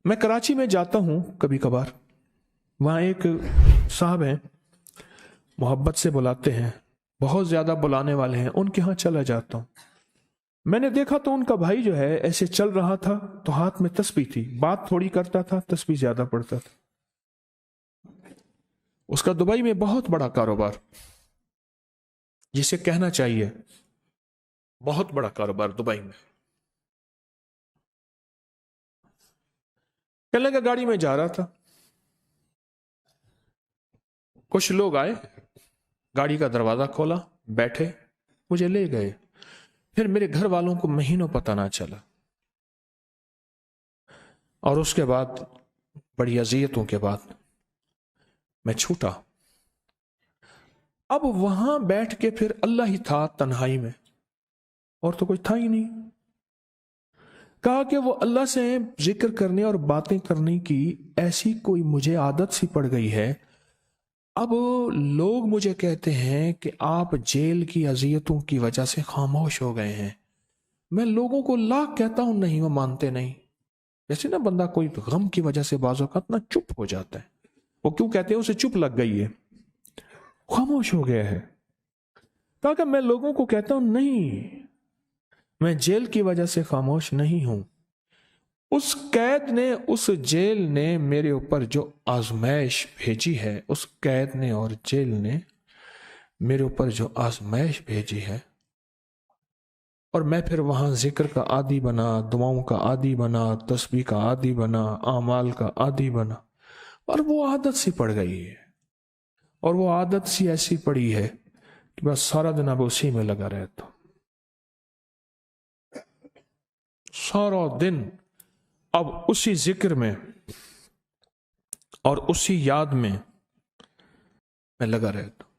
میں کراچی میں جاتا ہوں کبھی کبھار، وہاں ایک صاحب ہیں، محبت سے بلاتے ہیں، بہت زیادہ بلانے والے ہیں، ان کے ہاں چلا جاتا ہوں۔ میں نے دیکھا تو ان کا بھائی جو ہے ایسے چل رہا تھا تو ہاتھ میں تسبیح تھی، بات تھوڑی کرتا تھا، تسبیح زیادہ پڑھتا تھا۔ اس کا دبئی میں بہت بڑا کاروبار، جسے کہنا چاہیے بہت بڑا کاروبار دبئی میں۔ کہنے لگا گاڑی میں جا رہا تھا، کچھ لوگ آئے، گاڑی کا دروازہ کھولا، بیٹھے، مجھے لے گئے۔ پھر میرے گھر والوں کو مہینوں پتہ نہ چلا، اور اس کے بعد بڑی اذیتوں کے بعد میں چھوٹا۔ اب وہاں بیٹھ کے پھر اللہ ہی تھا تنہائی میں، اور تو کچھ تھا ہی نہیں۔ کہا کہ وہ اللہ سے ذکر کرنے اور باتیں کرنے کی ایسی کوئی مجھے عادت سی پڑ گئی ہے، اب لوگ مجھے کہتے ہیں کہ آپ جیل کی اذیتوں کی وجہ سے خاموش ہو گئے ہیں۔ میں لوگوں کو لاکھ کہتا ہوں، نہیں، وہ مانتے نہیں۔ جیسے نا بندہ کوئی غم کی وجہ سے بعض اوقات نا چپ ہو جاتا ہے، وہ کیوں کہتے ہیں؟ اسے چپ لگ گئی ہے، خاموش ہو گیا ہے۔ کہا کہ میں لوگوں کو کہتا ہوں، نہیں، میں جیل کی وجہ سے خاموش نہیں ہوں۔ اس قید نے، اس جیل نے میرے اوپر جو آزمائش بھیجی ہے، اس قید نے اور جیل نے میرے اوپر جو آزمائش بھیجی ہے، اور میں پھر وہاں ذکر کا عادی بنا، دعاؤں کا عادی بنا، تسبیح کا عادی بنا، اعمال کا عادی بنا، اور وہ عادت سی پڑ گئی ہے، اور وہ عادت سی ایسی پڑی ہے کہ بس سارا دن اب اسی میں لگا رہتا ہوں، سارا دن اب اسی ذکر میں اور اسی یاد میں لگا رہتا ہوں۔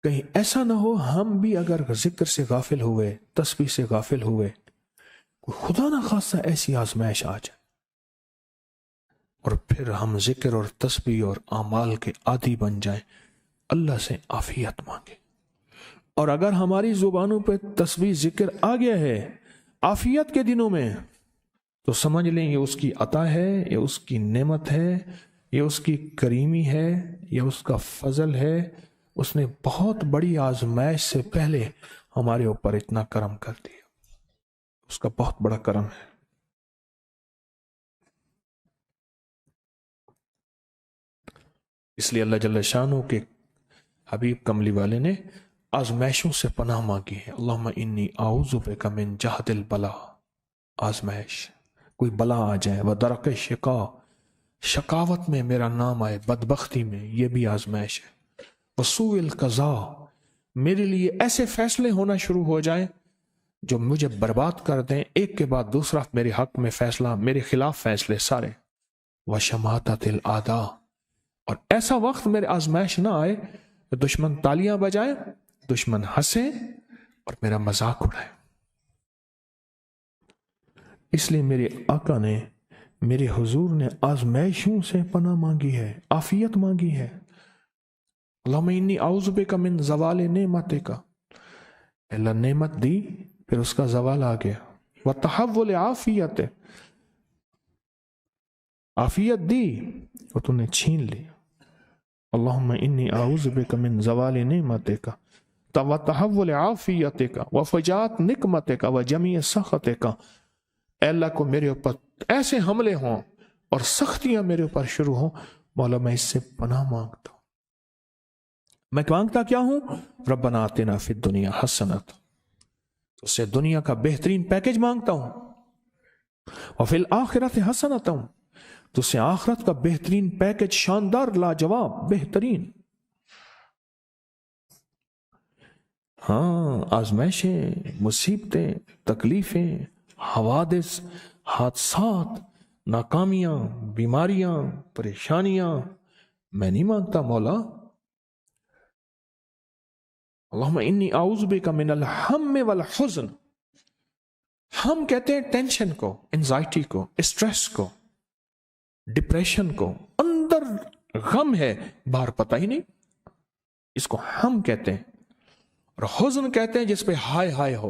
کہیں ایسا نہ ہو ہم بھی اگر ذکر سے غافل ہوئے، تسبیح سے غافل ہوئے، خدا نہ خواستہ ایسی آزمائش آ جائے، اور پھر ہم ذکر اور تسبیح اور اعمال کے عادی بن جائیں، اللہ سے عافیت مانگے۔ اور اگر ہماری زبانوں پہ تسبیح ذکر آ گیا ہے عافیت کے دنوں میں، تو سمجھ لیں یہ اس کی عطا ہے، یہ اس کی نعمت ہے، یہ اس کی کریمی ہے، یہ اس کا فضل ہے۔ اس نے بہت بڑی آزمائش سے پہلے ہمارے اوپر اتنا کرم کر دیا، اس کا بہت بڑا کرم ہے۔ اس لیے اللہ جل شانہ کے حبیب کملی والے نے آزمائشوں سے پناہ مانگی ہے۔ اللہم انی اعوذ بک من جہد البلا، آزمائش، کوئی بلا آ جائے، ودرک شقا، شقاوت میں میرا نام آئے، بدبختی میں، یہ بھی آزمائش ہے، وسوء القضاء، میرے لیے ایسے فیصلے ہونا شروع ہو جائیں جو مجھے برباد کر دیں، ایک کے بعد دوسرا میرے حق میں فیصلہ، میرے خلاف فیصلے سارے، وشماتت الاعداء، اور ایسا وقت میرے آزمائش نہ آئے کہ دشمن تالیاں بجائے، دشمن ہنسے اور میرا مذاق اڑائے۔ اس لیے میرے آقا نے، میرے حضور نے آزمائشوں سے پناہ مانگی ہے، عافیت مانگی ہے۔ اللہم انی اعوذ بک من زوال نعمتک، اللہ نعمت دی پھر اس کا زوال آ گیا، وتحول عافیت، عافیت دی اور تو نے چھین لی۔ اللہم انی اعوذ بک من زوال نعمتک وتحول عافیتک وفجاءت نقمتک وجمیع سخطک، اے اللہ کو میرے اوپر ایسے حملے ہوں اور سختیاں میرے اوپر شروع ہوں، مولا میں اس سے پناہ مانگتا ہوں۔ میں مانگتا کیا ہوں؟ ربنا آتنا فی الدنیا حسنۃ، اس سے دنیا کا بہترین پیکج مانگتا ہوں، وفی الآخرۃ حسنۃ، تو اس سے آخرت کا بہترین پیکج، شاندار، لاجواب، بہترین۔ ہاں، آزمائشیں، مصیبتیں، تکلیفیں، حوادث، حادثات، ناکامیاں، بیماریاں، پریشانیاں، میں نہیں مانگتا مولا۔ اللہم انی اعوذ بک من الہم والحزن، ہم کہتے ہیں ٹینشن کو، انزائٹی کو، اسٹریس کو، ڈپریشن کو، اندر غم ہے باہر پتہ ہی نہیں، اس کو ہم کہتے ہیں، اور حزن کہتے ہیں جس پہ ہائے ہائے ہو،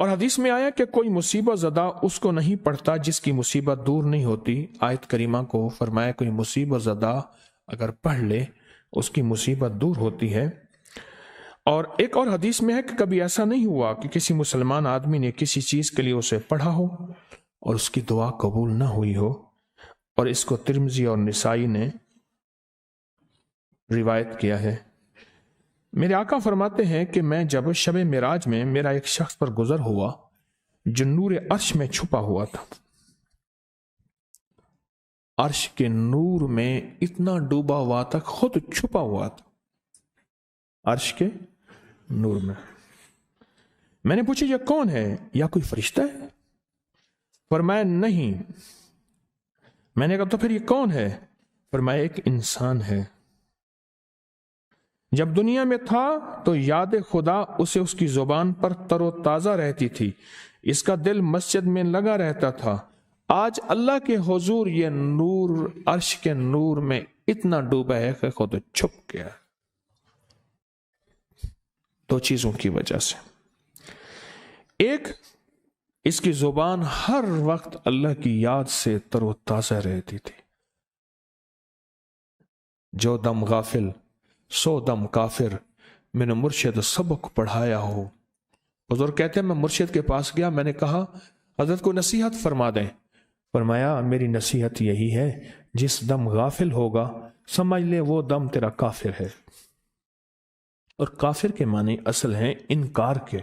اور حدیث میں آیا کہ کوئی مصیبت زدہ اس کو نہیں پڑھتا جس کی مصیبت دور نہیں ہوتی۔ آیت کریمہ کو فرمایا کوئی مصیبت زدہ اگر پڑھ لے اس کی مصیبت دور ہوتی ہے۔ اور ایک اور حدیث میں ہے کہ کبھی ایسا نہیں ہوا کہ کسی مسلمان آدمی نے کسی چیز کے لیے اسے پڑھا ہو اور اس کی دعا قبول نہ ہوئی ہو، اور اس کو ترمذی اور نسائی نے روایت کیا ہے۔ میرے آقا فرماتے ہیں کہ میں جب شب معراج میں میرا ایک شخص پر گزر ہوا جو نور عرش میں چھپا ہوا تھا، عرش کے نور میں اتنا ڈوبا ہوا تھا، خود چھپا ہوا تھا عرش کے نور میں۔ میں نے پوچھا یہ کون ہے؟ یا کوئی فرشتہ ہے؟ فرمایا نہیں۔ میں نے کہا تو پھر یہ کون ہے؟ فرمایا ایک انسان ہے، جب دنیا میں تھا تو یاد خدا اسے اس کی زبان پر تر و تازہ رہتی تھی، اس کا دل مسجد میں لگا رہتا تھا، آج اللہ کے حضور یہ نور عرش کے نور میں اتنا ڈوبا ہے کہ خود چھپ گیا۔ دو چیزوں کی وجہ سے، ایک اس کی زبان ہر وقت اللہ کی یاد سے تر و تازہ رہتی تھی۔ جو دم غافل سو دم کافر، میں نے مرشد سبق پڑھایا ہو۔ حضور کہتے ہیں میں مرشد کے پاس گیا، میں نے کہا حضرت کو نصیحت فرما دیں۔ فرمایا میری نصیحت یہی ہے جس دم غافل ہوگا سمجھ لے وہ دم تیرا کافر ہے۔ اور کافر کے معنی اصل ہیں انکار کے،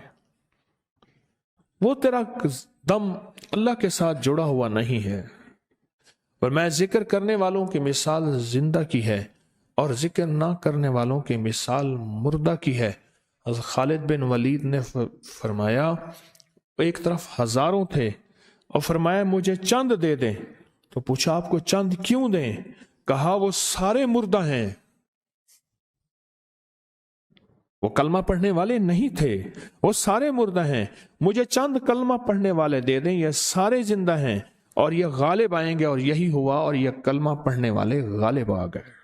وہ تیرا دم اللہ کے ساتھ جڑا ہوا نہیں ہے۔ اور میں ذکر کرنے والوں کی مثال زندہ کی ہے اور ذکر نہ کرنے والوں کی مثال مردہ کی ہے۔ حضرت خالد بن ولید نے فرمایا ایک طرف ہزاروں تھے اور فرمایا مجھے چند دے دیں، تو پوچھا آپ کو چند کیوں دیں؟ کہا وہ سارے مردہ ہیں، وہ کلمہ پڑھنے والے نہیں تھے، وہ سارے مردہ ہیں، مجھے چند کلمہ پڑھنے والے دے دیں، یہ سارے زندہ ہیں اور یہ غالب آئیں گے۔ اور یہی ہوا، اور یہ کلمہ پڑھنے والے غالب آ گئے۔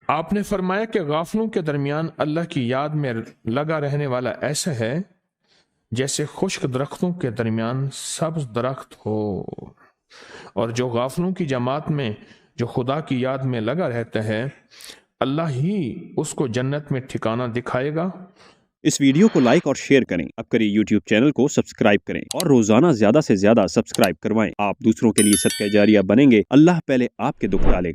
آپ نے فرمایا کہ غافلوں کے درمیان اللہ کی یاد میں لگا رہنے والا ایسا ہے جیسے خشک درختوں کے درمیان سبز درخت ہو، اور جو غافلوں کی جماعت میں جو خدا کی یاد میں لگا رہتا ہے اللہ ہی اس کو جنت میں ٹھکانہ دکھائے گا۔ اس ویڈیو کو لائک اور شیئر کریں، اب کریے یوٹیوب چینل کو سبسکرائب کریں اور روزانہ زیادہ سے زیادہ سبسکرائب کروائیں۔ آپ دوسروں کے لیے صدقہ جاریہ بنیں گے، اللہ پہلے آپ کے دکھ ڈالے گا۔